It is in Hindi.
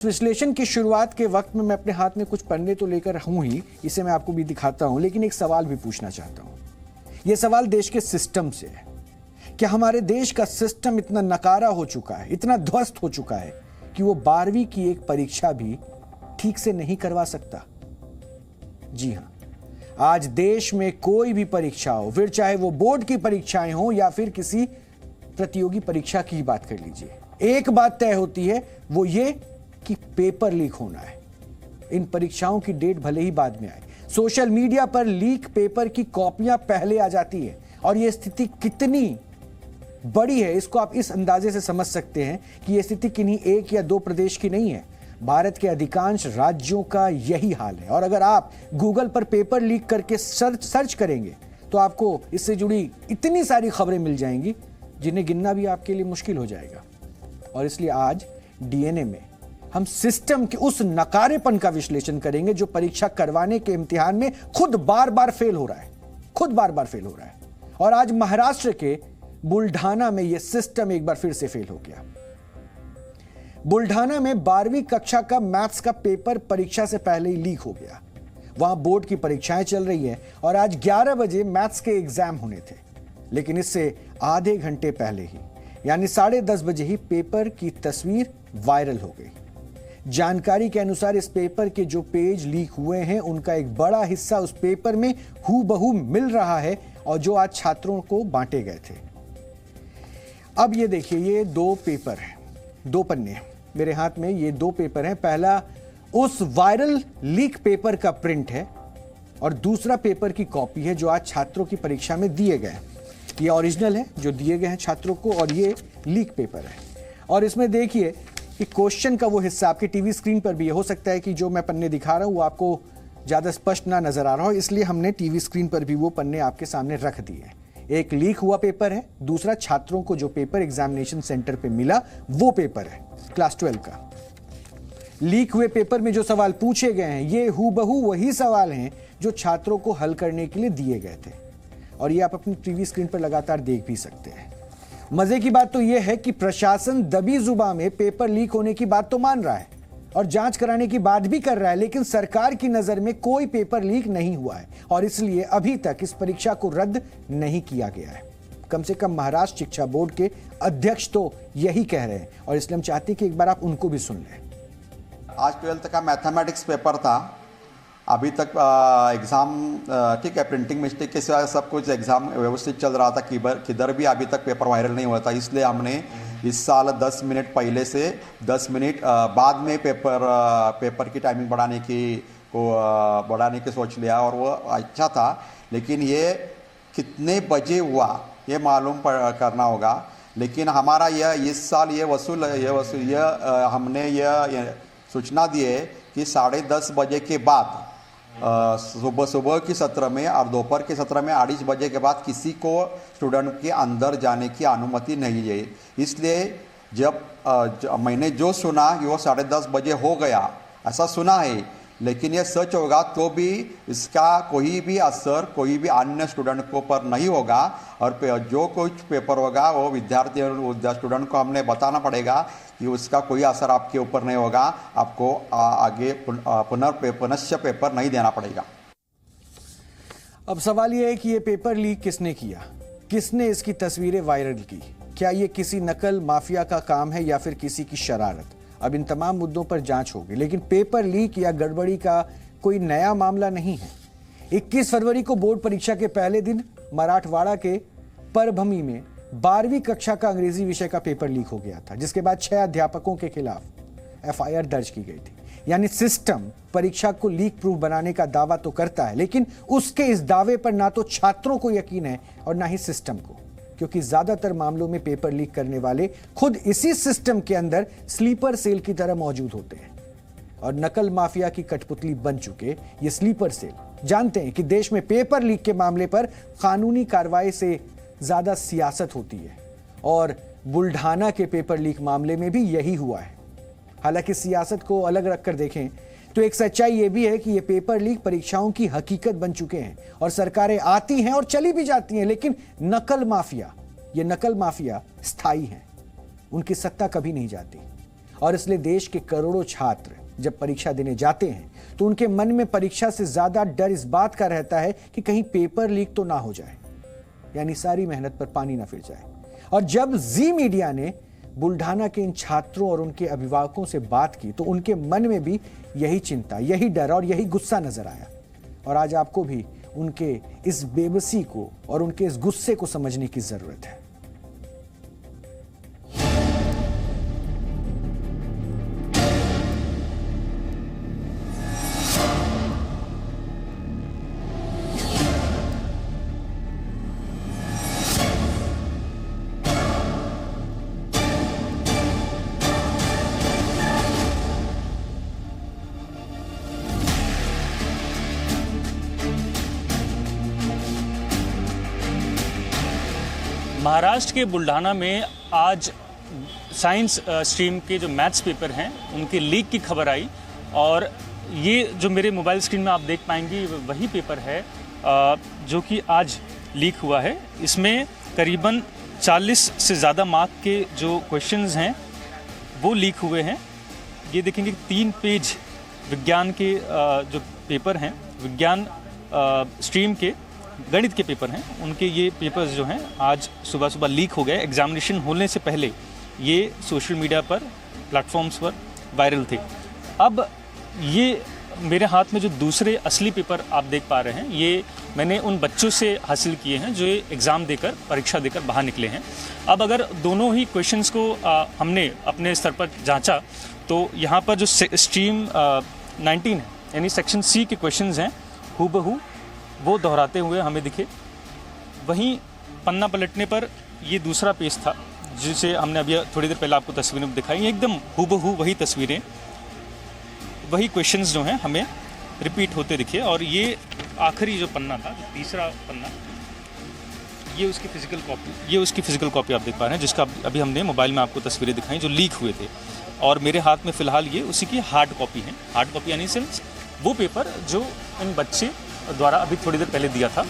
विश्लेषण की शुरुआत के वक्त में मैं अपने हाथ में कुछ पन्ने तो लेकर हूं ही, इसे मैं आपको भी दिखाता हूं, लेकिन एक सवाल भी पूछना चाहता हूं। यह सवाल देश के सिस्टम से है। क्या हमारे देश का सिस्टम इतना नकारा हो चुका है, इतना ध्वस्त हो चुका है कि वो 12वीं की एक परीक्षा भी ठीक से नहीं करवा सकता? जी हां, आज देश में कोई भी परीक्षा हो, फिर चाहे वो बोर्ड की परीक्षाएं हो या फिर किसी प्रतियोगी परीक्षा की बात कर लीजिए, एक बात तय होती है, वो ये कि पेपर लीक होना है। इन परीक्षाओं की डेट भले ही बाद में आए, सोशल मीडिया पर लीक पेपर की कॉपियां पहले आ जाती है। और यह स्थिति कितनी बड़ी है, इसको आप इस अंदाजे से समझ सकते हैं कि यह स्थिति किन्हीं एक या दो प्रदेश की नहीं है, भारत के अधिकांश राज्यों का यही हाल है। और अगर आप गूगल पर पेपर लीक करके सर्च करेंगे तो आपको इससे जुड़ी इतनी सारी खबरें मिल जाएंगी जिन्हें गिनना भी आपके लिए मुश्किल हो जाएगा। और इसलिए आज डीएनए में हम सिस्टम के उस नकारेपन का विश्लेषण करेंगे जो परीक्षा करवाने के इम्तिहान में खुद बार बार फेल हो रहा है। और आज महाराष्ट्र के बुल्ढाना में यह सिस्टम एक बार फिर से फेल हो गया। बुल्ढाना में 12वीं कक्षा का मैथ्स का पेपर परीक्षा से पहले ही लीक हो गया। वहां बोर्ड की परीक्षाएं चल रही है और आज 11 बजे मैथ्स के एग्जाम होने थे, लेकिन इससे आधे घंटे पहले ही यानी 10:30 बजे ही पेपर की तस्वीर वायरल हो गई। जानकारी के अनुसार इस पेपर के जो पेज लीक हुए हैं उनका एक बड़ा हिस्सा उस पेपर में हूबहू मिल रहा है और जो आज छात्रों को बांटे गए थे। अब ये देखिए, ये दो पेपर हैं, दो पन्ने मेरे हाथ में, ये दो पेपर हैं। पहला उस वायरल लीक पेपर का प्रिंट है और दूसरा पेपर की कॉपी है जो आज छात्रों की परीक्षा में दिए गए। ये ओरिजिनल है जो दिए गए हैं छात्रों को और ये लीक पेपर है। और इसमें देखिए कि क्वेश्चन का वो हिस्सा आपकी टीवी स्क्रीन पर भी है। हो सकता है कि जो मैं पन्ने दिखा रहा हूं वो आपको ज्यादा स्पष्ट ना नजर आ रहा हो, इसलिए हमने टीवी स्क्रीन पर भी वो पन्ने आपके सामने रख दिए। एक लीक हुआ पेपर है, दूसरा छात्रों को जो पेपर एग्जामिनेशन सेंटर पे मिला वो पेपर है क्लास 12 का। लीक हुए पेपर में जो सवाल पूछे गए हैं ये हूबहू वही सवाल हैं जो छात्रों को हल करने के लिए दिए गए थे और ये आप अपनी टीवी स्क्रीन पर लगातार देख भी सकते हैं। मजे की बात तो यह है कि प्रशासन दबी जुबान में पेपर लीक होने की बात तो मान रहा है और जांच कराने की बात भी कर रहा है, लेकिन सरकार की नजर में कोई पेपर लीक नहीं हुआ है और इसलिए अभी तक इस परीक्षा को रद्द नहीं किया गया है। कम से कम महाराष्ट्र शिक्षा बोर्ड के अध्यक्ष तो यही कह रहे हैं और इसलिए हम चाहते हैं कि एक बार आप उनको भी सुन लें। आज 12th का मैथमेटिक्स पेपर था। अभी तक एग्ज़ाम ठीक है, प्रिंटिंग मिस्टेक के सिवा सब कुछ एग्ज़ाम व्यवस्थित चल रहा था। किधर भी अभी तक पेपर वायरल नहीं हुआ था, इसलिए हमने इस साल 10 मिनट पहले से 10 मिनट बाद में पेपर की टाइमिंग बढ़ाने की सोच लिया और वो अच्छा था। लेकिन ये कितने बजे हुआ ये मालूम करना होगा। लेकिन हमारा यह इस साल हमने ये सूचना दी है कि 10:30 बजे के बाद सुबह की सत्र में और दोपहर के सत्र में 2:30 बजे के बाद किसी को स्टूडेंट के अंदर जाने की अनुमति नहीं है। इसलिए जब मैंने जो सुना कि वो 10:30 बजे हो गया, ऐसा सुना है, लेकिन ये सच होगा तो भी इसका कोई भी असर कोई भी अन्य स्टूडेंट को पर नहीं होगा और जो कुछ पेपर होगा वो विद्यार्थी और स्टूडेंट को हमने बताना पड़ेगा कि उसका कोई असर आपके ऊपर नहीं होगा। आपको आगे पुनश्च पेपर नहीं देना पड़ेगा। अब सवाल यह है कि ये पेपर लीक किसने किया, किसने इसकी तस्वीरें वायरल की? क्या ये किसी नकल माफिया का काम है या फिर किसी की शरारत? अब इन तमाम मुद्दों पर जांच होगी, लेकिन पेपर लीक या गड़बड़ी का कोई नया मामला नहीं है। 21 फरवरी को बोर्ड परीक्षा के पहले दिन मराठवाड़ा के परभमी में 12वीं कक्षा का अंग्रेजी विषय का पेपर लीक हो गया था, जिसके बाद 6 अध्यापकों के खिलाफ एफआईआर दर्ज की गई थी। यानी सिस्टम परीक्षा को लीक प्रूफ बनाने का दावा तो करता है, लेकिन उसके इस दावे पर ना तो छात्रों को यकीन है और ना ही सिस्टम को, क्योंकि ज्यादातर मामलों में पेपर लीक करने वाले खुद इसी सिस्टम के अंदर स्लीपर सेल की तरह मौजूद होते हैं और नकल माफिया की कठपुतली बन चुके ये स्लीपर सेल जानते हैं कि देश में पेपर लीक के मामले पर कानूनी कार्रवाई से ज्यादा सियासत होती है और बुल्ढाना के पेपर लीक मामले में भी यही हुआ है। हालांकि सियासत को अलग रखकर देखें तो एक सच्चाई यह भी है कि ये पेपर लीक परीक्षाओं की हकीकत बन चुके हैं और सरकारें आती हैं और चली भी जाती हैं, लेकिन ये नकल माफिया स्थायी हैं, उनकी सत्ता कभी नहीं जाती। और इसलिए देश के करोड़ों छात्र जब परीक्षा देने जाते हैं तो उनके मन में परीक्षा से ज्यादा डर इस बात का रहता है कि कहीं पेपर लीक तो ना हो जाए, यानी सारी मेहनत पर पानी ना फिर जाए। और जब जी मीडिया ने बुल्ढाना के इन छात्रों और उनके अभिभावकों से बात की तो उनके मन में भी यही चिंता, यही डर और यही गुस्सा नजर आया। और आज आपको भी उनके इस बेबसी को और उनके इस गुस्से को समझने की जरूरत है। महाराष्ट्र के बुल्ढाना में आज साइंस स्ट्रीम के जो मैथ्स पेपर हैं उनके लीक की खबर आई। और ये जो मेरे मोबाइल स्क्रीन में आप देख पाएंगे वही पेपर है जो कि आज लीक हुआ है। इसमें करीबन 40 से ज़्यादा मार्क के जो क्वेश्चंस हैं वो लीक हुए हैं। ये देखेंगे 3 पेज विज्ञान के जो पेपर हैं, विज्ञान स्ट्रीम के गणित के पेपर हैं, उनके ये पेपर्स जो हैं आज सुबह सुबह लीक हो गए। एग्जामिनेशन होने से पहले ये सोशल मीडिया पर प्लेटफॉर्म्स पर वायरल थे। अब ये मेरे हाथ में जो दूसरे असली पेपर आप देख पा रहे हैं, ये मैंने उन बच्चों से हासिल किए हैं जो ये एग्ज़ाम देकर, परीक्षा देकर बाहर निकले हैं। अब अगर दोनों ही क्वेश्चंस को हमने अपने स्तर पर जांचा तो यहाँ पर जो स्ट्रीम 19 है यानी सेक्शन सी के क्वेश्चंस हैं हूबहू वो दोहराते हुए हमें दिखे। वहीं पन्ना पलटने पर ये दूसरा पेज था जिसे हमने अभी थोड़ी देर पहले आपको तस्वीरें में दिखाई, एकदम हूबहू वही तस्वीरें, वही क्वेश्चंस जो हैं हमें रिपीट होते दिखे। और ये आखिरी जो पन्ना था, तीसरा पन्ना, ये उसकी फिजिकल कॉपी आप देख पा रहे हैं जिसका अभी हमने मोबाइल में आपको तस्वीरें दिखाई जो लीक हुए थे। और मेरे हाथ में फ़िलहाल ये उसी की हार्ड कॉपी है। हार्ड कॉपी यानी सिंस वो पेपर जो इन बच्चे द्वारा अभी थोड़ी देर पहले दिया था।